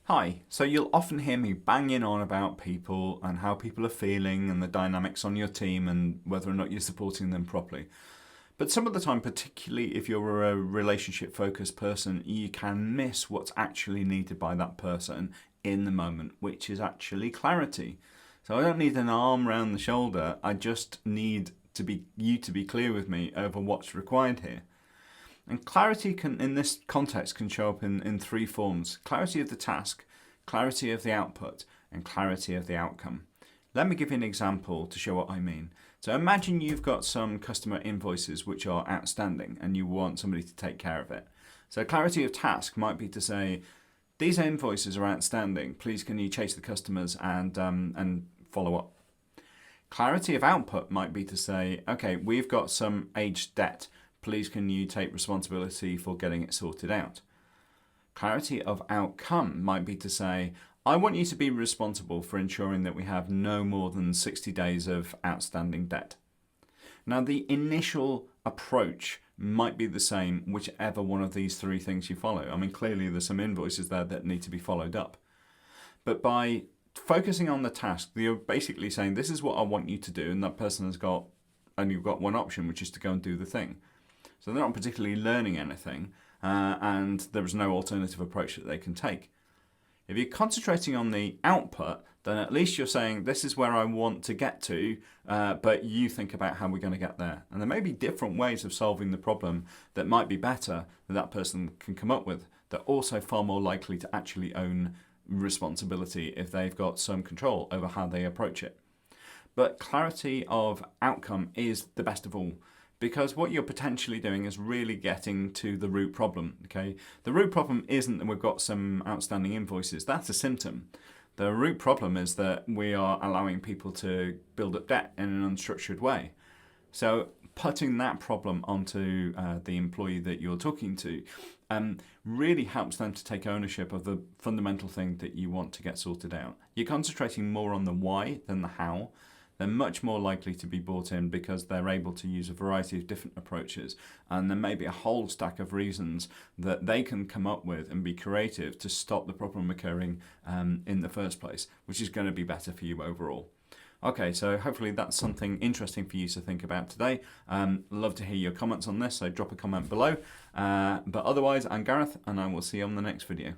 Hi, so you'll often hear me banging on about people and how people are feeling and the dynamics on your team and whether or not you're supporting them properly. But some of the time, particularly if you're a relationship focused person, you can miss what's actually needed by that person in the moment, which is actually clarity. So I don't need an arm round the shoulder, I just need you to be clear with me over what's required here. And clarity can, in this context, can show up in three forms: clarity of the task, clarity of the output, and clarity of the outcome. Let me give you an example to show what I mean. So imagine you've got some customer invoices which are outstanding and you want somebody to take care of it. So clarity of task might be to say, these invoices are outstanding, please can you chase the customers and follow up. Clarity of output might be to say, okay, we've got some aged debt, please can you take responsibility for getting it sorted out. Clarity of outcome might be to say, I want you to be responsible for ensuring that we have no more than 60 days of outstanding debt. Now, the initial approach might be the same whichever one of these three things you follow. I mean, clearly there's some invoices there that need to be followed up. But by focusing on the task, you're basically saying, this is what I want you to do, and that person has got, and you've got one option, which is to go and do the thing. So they're not particularly learning anything, and there is no alternative approach that they can take. If you're concentrating on the output, then at least you're saying, this is where I want to get to, but you think about how we're going to get there. And there may be different ways of solving the problem that might be better that person can come up with. They're also far more likely to actually own responsibility if they've got some control over how they approach it. But clarity of outcome is the best of all, because what you're potentially doing is really getting to the root problem. Okay, the root problem isn't that we've got some outstanding invoices. That's a symptom. The root problem is that we are allowing people to build up debt in an unstructured way. So putting that problem onto the employee that you're talking to really helps them to take ownership of the fundamental thing that you want to get sorted out. You're concentrating more on the why than the how. They're much more likely to be brought in because they're able to use a variety of different approaches, and there may be a whole stack of reasons that they can come up with and be creative to stop the problem occurring in the first place, which is going to be better for you overall. Okay, so hopefully that's something interesting for you to think about today. Love to hear your comments on this, so drop a comment below. But otherwise, I'm Gareth, and I will see you on the next video.